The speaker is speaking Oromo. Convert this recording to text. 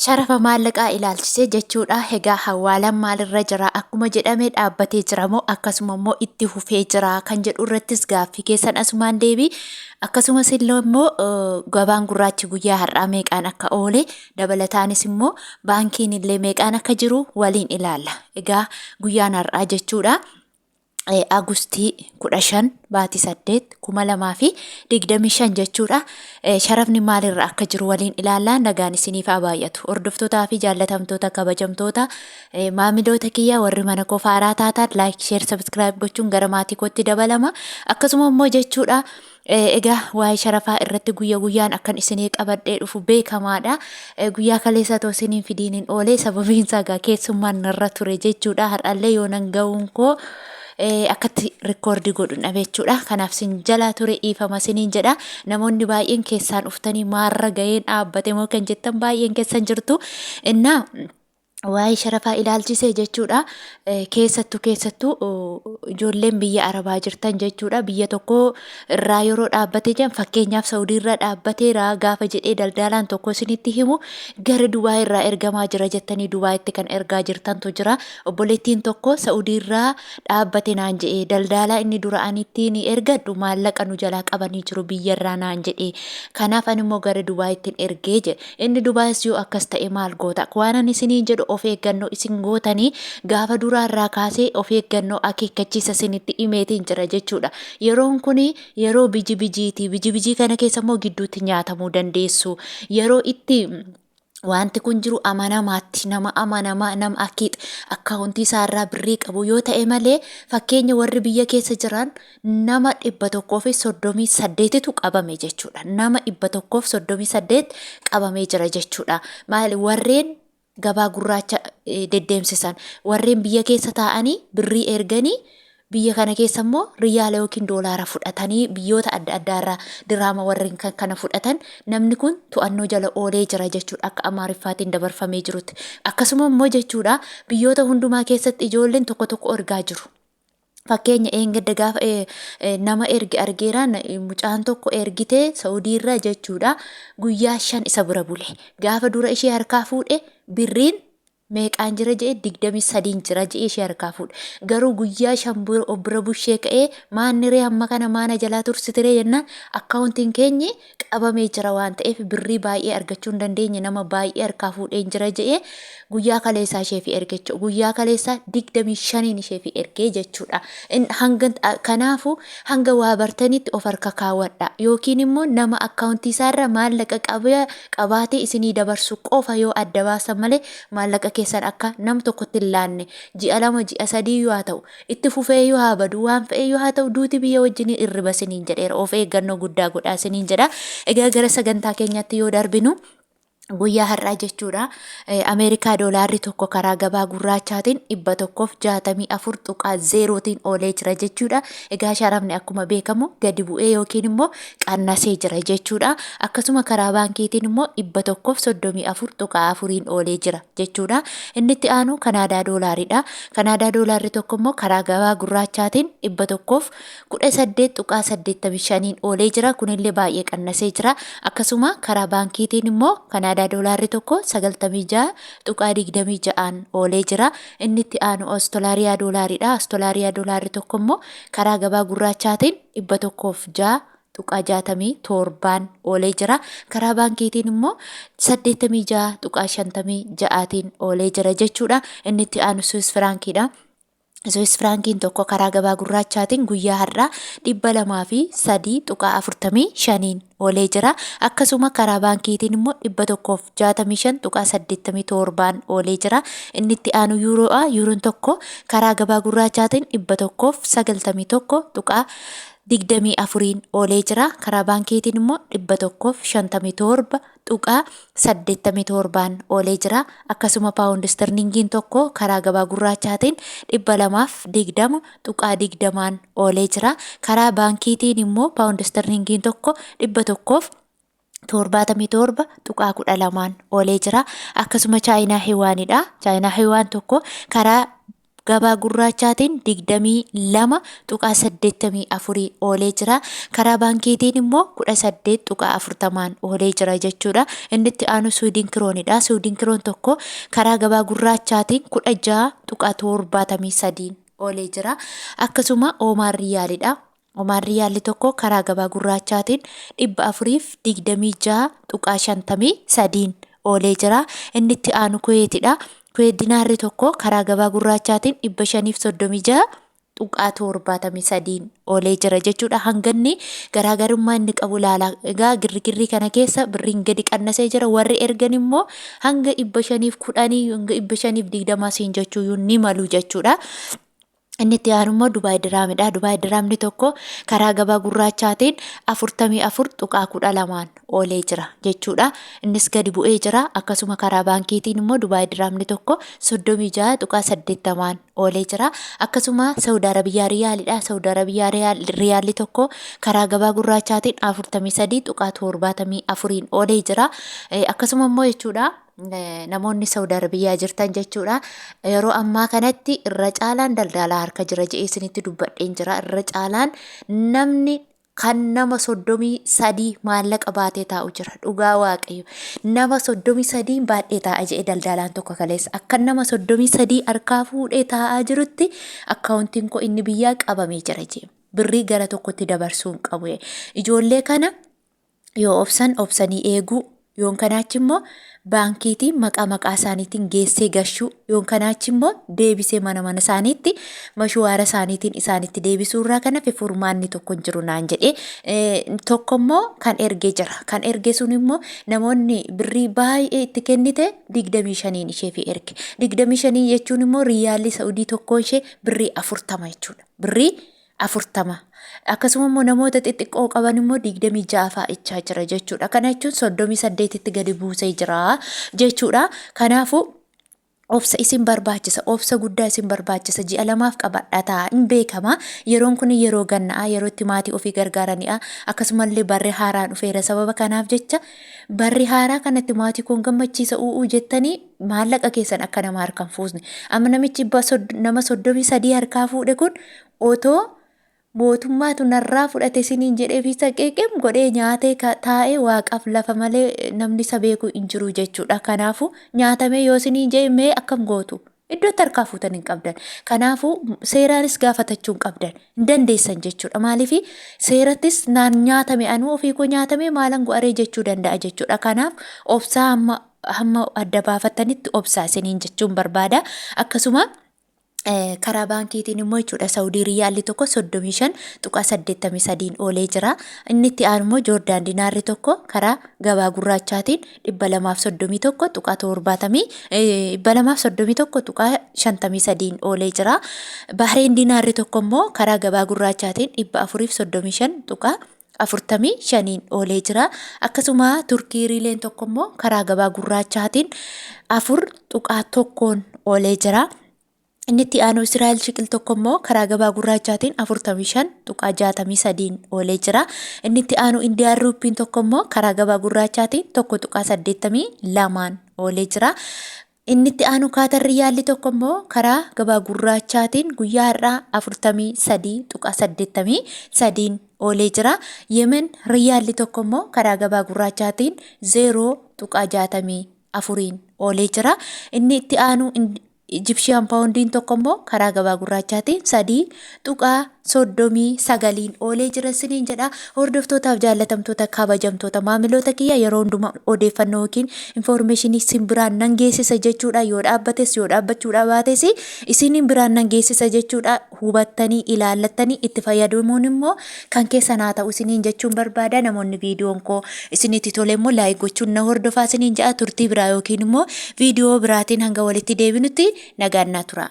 Sharafa maallaqaa ilaalchisee jechuudha. Egaa hawaalaan maalirra jira? Akkuma jedhamee dhaabbatee jira moo akkasuma immoo itti fufee jira kan jedhu irrattis gaaffii keessan asumaan deebii. Akkasumas illee immoo gabaan gurraachi guyyaa har'aa meeqaan akka oole dabalataanis immoo baankiin illee meeqaan akka jiru waliin ilaalla. Egaa guyyaan har'aa jechuudha. Agustii 15 baatii 8 2025 jechuudha. Sharafni maalirra akka jiru waliin ilaalla. Nagaan isiniif haa baay'atu. Hordoftootaa fi jaallatamtoota kabajamtoota maamiloota kiyya warri mana koo faaraa taatan like, share, subscribe gochuun gara maatii kootti dabalama. Akkasuma immoo jechuudha. Egaa waa'ee sharafaa irratti guyyaa guyyaan akkan isinii qabadhee dhufu beekamaadha. Guyyaa kaleessa too isiniin fidiin oolee sababiin isaa keessummaan narra ture jechuudha. Har'allee yoo nan ga'uun koo akkatti rikoordii godhu dhabeechuudha. Kanaaf sin jala ture dhiifama siniin jedha. Namoonni baay'een keessaan dhuftanii maarra ga'een dhaabbate moo kan jettan baay'een keessan jirtu. Innaa waa'ee sharafaa ilaalchisee jechuudha. Keessattuu ijoolleen biyya Arabaa jirtan jechuudha. Biyya tokko irraa yeroo dhaabbatee jiran fakkeenyaaf Saawudii irraa dhaabbateera gaafa jedhee daldalaan tokko isinitti himu gara Dubaay irraa ergamaa jira jettanii Dubaayitti kan ergaa jirtantu jira. Obboleettiin tokko Saawudii irraa dhaabbate naan jedhee daldalaa inni dura'anitti ni ergadhu maallaqa nu jalaa qabanii jiru biyya irraa naan jedhee. Kanaaf ani immoo gara Dubaayitti ergee jedhe. Inni Dubaayis yoo akkas ta'e maal goota? Waan ani isiniin jedhu of eeggannoo isin gootanii gaafa duraarraa kaasee of eeggannoo akeekkachiisa isinitti himeetiin jira jechuudha. Yeroon kun yeroo bijibijiiti. Bijibijii kana keessa immoo gidduutti nyaatamuu dandeessu. Yeroo itti wanti kun jiru amanamaatti nama amanamaa nama akkaawuntii isaarraa birrii qabu yoo ta'e malee fakkeenya warri biyya keessa jiran nama 138tu qabame jechuudha. Nama 138 qabamee jira jechuudha. Maali warreen gabaa gurraacha deddeemsisan warreen biyya keessa taa'anii birrii erganii biyya kana keessa immoo riyaala yookiin doolaara fudhatanii biyyoota adda addaarraa diraama warreen kana fudhatan namni kun to'annoo jala oolee jira jechuudha akka amaariffaatiin dabarfamee jirutti. Akkasuma immoo jechuudha biyyoota hundumaa keessatti ijoolleen tokko tokko ergaa jiru. Fakkeenya eeggadda gaafa nama ergi argeeraan mucaan tokko ergitee Saawudii irraa jechuudha guyyaa 5 isa bira bule. Gaafa dura ishee harkaa fuudhe birriin meeqaan jira jedhee 23 jira jedhee ishee harkaa fuudhe. Garuu guyyaa 5 bira bushee ka'ee maanniree hamma kana maana jalaa tursitire jennaan akkaawuntiin keenyi qabamee jira waan ta'eef birrii baay'ee argachuu hin dandeenye nama baay'ee harkaa fuudhee jira jedhee guyyaa kaleessaa ishee fi ergechuu guyyaa kaleessaa 25 ishee fi ergee jechuudha. Kanaafu hanga waa bartanitti of harka kaawwadha yookiin immoo nama akkaawuntii isaarra maallaqa qabaatee isinii dabarsu qofa yoo adda baasan malee maallaqa keessan akka nam tokkotti hin laanne ji'a 2 ji'a 3 yoo haa ta'u itti fufee yoo haa badu waan fe'ee yoo haa ta'u duuti biyya wajjin irriba siniin jedheera of eeggannoo guddaa godhaa siniin jedha. Egaa gara sagantaa keenyatti yoo darbinu guyyaa har'aa jechuudha. Ameerikaa doolaarri tokko karaa gabaa gurraachaatiin 164.0tiin oolee jira jechuudha. Egaa sharafni akkuma beekamu gadi bu'ee yookiin immoo qannasee jira jechuudha. Akkasuma karaa baankiitiin immoo 134.4tiin oolee jira jechuudha. Inni itti aanu Kanaadaa doolaaridha. Kanaadaa doolaarri tokko immoo karaa gabaa gurraachaatiin 118.85tiin oolee jira. Kunillee baay'ee qannasee jira. Akkasuma karaa baankiitiin immoo Kanaadaa doolaarri tokko 96.26 oolee jira. Inni itti aanu Awustiraaliyaa doolaaridha. Awustiraaliyaa doolaarri tokko immoo karaa gabaa gurraachaatiin 106.67 oolee jira. Karaa baankiitiin immoo 86.56tiin oolee jira jechuudha. Inni itti aanu Swiss frankiidha. Swiss frankiin tokko karaa gabaa gurraachaatiin guyyaa har'aa 203.45 oolee jira. Akkasuma karaa baankiitiin immoo 165.87 oolee jira. Inni itti aanu yuuroodha. Yuuroon tokko karaa gabaa gurraachaatiin 109.24 oolee jira. Karaa baankiitiin immoo 157.87 oolee jira. Akkasuma paawundi sterlingiin tokko karaa gabaa gurraachaatiin 220.20 oolee jira. Karaa baankiitiin immoo paawundi sterlingiin tokko 177.12 oolee jira. Akkasuma chaayinaa hiwaanidha. Chaayinaa hiwaan tokko karaa gabaa gurraachaatiin 22.84 oolee jira. Karaa baankiitiin immoo 18.40 oolee jira jechuudha. Inni itti aanu Suudiin kiroonidha. Suudiin kiroon tokko karaa gabaa gurraachaatiin 16.73 oolee jira. Akkasuma Oomaan Riyaalidha. Oomaan Riyaalli tokko karaa gabaa gurraachaatiin 426.53 oolee jira. Inni itti aanu Kuweetidha. Kuweet dinaarri tokko karaa gabaa gurraachaatiin 536.73 oolee jira jechuudha. Hanganni garaagarummaa inni qabu laala. Egaa girgirrii kana keessa birriin gadi qannasee jira. Warri ergan immoo hanga 510 hanga 520 siin jechuu ni malu jechuudha. Inni itti aanu immoo Dubaay Diraamidha. Dubaay Diraamni tokko karaa gabaa gurraachaatiin 44.12 oolee jira jechuudha. Innis gadi bu'ee jira. Akkasuma karaa baankiitiin immoo Dubaay Diraamni tokko 36.80 oolee jira. Akkasuma Saudi Arabiyaa Riyaalidha. Saudi Arabiyaa Riyaalli tokko karaa gabaa gurraachaatiin 43.74 oolee jira. Akkasuma immoo jechuudha. Namoonni Saudi Arabiyaa jirtan jechuudha. Yeroo ammaa kanatti irra caalaan daldalaa harka jira jedhee isinitti dubbadheen jira. Irra caalaan namni kan nama 33 maallaqa baatee taa'u jira. Dhugaa Waaqayyo. Nama 33 baadhee taa'a jedhee daldalaan tokko kaleessa. Akka nama 33 harkaa fuudhee taa'aa jirutti akkaawuntiin koo inni biyyaa qabamee jira jedhe. Birrii gara tokkotti dabarsuun qabu. Ijoollee kana yoo obsanii eeguu yoon kanaachi immoo baankiitiin maqaa isaaniitiin geessee gashuu yoon kanaachi immoo deebisee mana isaaniitti mashuwaara isaaniitiin isaanitti deebisuu irraa kana furmaanni tokko hin jiru naan jedhee tokko immoo kan ergee jira. Kan ergee sun immoo namoonni birrii baay'ee itti kennite 25 ishee fi erge. 25 jechuun immoo Riyaalli Saudii tokkoon ishee birrii 40 jechuudha. Birrii 40. Akkasuma immoo namoota xixiqqoo qaban immoo 26 fa'aa jira jechuudha. Kana jechuun 38 tti gadi buusee jira jechuudha. Kanaafuu obsa isin barbaachisa. Obsa guddaa isin barbaachisa. Ji'a lamaaf qabadhataa hin beekama. Yeroon kun yeroo gannaa yeroo itti maatii ofii gargaaranidha. Akkasumallee barri haaraan dhufeera. Sababa kanaaf jecha barri haaraa kanatti maatii kun gammachiisa u'uu jettanii maallaqa keessan akka nama harkaan fuusne. Amma namichi nama 33 harkaa fuudhe kun otoo mootummaatu narraa fudhate isiniin jedhee fi saqeeqeem godhee nyaatee taa'ee waaqaaf lafa malee namni isa beeku hin jiru jechuudha. Kanaafuu nyaatamee yoo isiniin jedhee akkam gootu iddootti harkaa fuutan hin qabdan. Kanaafuu seeraanis gaafatachuu hin qabdan hin dandeessan jechuudha. Maaliif seerattis naan nyaatame anuu ofii koo nyaatame maalan go'aree jechuu danda'a jechuudha. Kanaaf obsaa hamma adda baafatanitti obsaa isiniin jechuun barbaada. Akkasuma karaa baankiitiin immoo jechuudha Saudii Riyaalli tokko 35.83 oolee jira. Inni itti aanu immoo Joordaan Dinaarri tokko karaa gabaa gurraachaatiin 231.53 oolee jira. Bahreen Dinaarri tokko immoo karaa gabaa gurraachaatiin 435.45 oolee jira. Akkasuma Turkii Riileen tokko immoo karaa gabaa gurraachaatiin 4.1 oolee jira. Inni itti aanu Israa'el shiqil tokko immoo karaa gabaa gurraachaatiin 45.63 oolee jira. Inni itti aanu Indiyaan ruuppiin tokko immoo karaa gabaa gurraachaatiin 1.82 oolee jira. Inni itti aanu Kaatar Riyaalli tokko immoo karaa gabaa gurraachaatiin guyyaa har'aa 43.83 oolee jira. Yemen Riyaalli tokko immoo karaa gabaa gurraachaatiin 0.64 oolee jira. Inni itti aanu Egyptian poundiin tokko immoo karaa gabaa gurraachaatiin 3.39 oolee jira isiniin jedha. Hordoftootaaf jaallatamtoota kabajamtoota maamiloota kiyya yeroo hundumaa odeeffannoo yookiin informationii isin biraan nan geessisa jechuudha. Yoo dhaabbates yoo dhaabbachuudha baates isiniin biraan nan geessisa jechuudha. Hubattanii ilaallattanii itti fayyadamuun immoo kan keessan haa ta'u isiniin jechuun barbaada. Namoonni viidiyoon koo isinitti tole immoo laayik gochuun na hordofaa isiniin jedha. Turtii biraa yookiin immoo viidiyoo biraatiin hanga walitti deebinutti nagaan naa tura.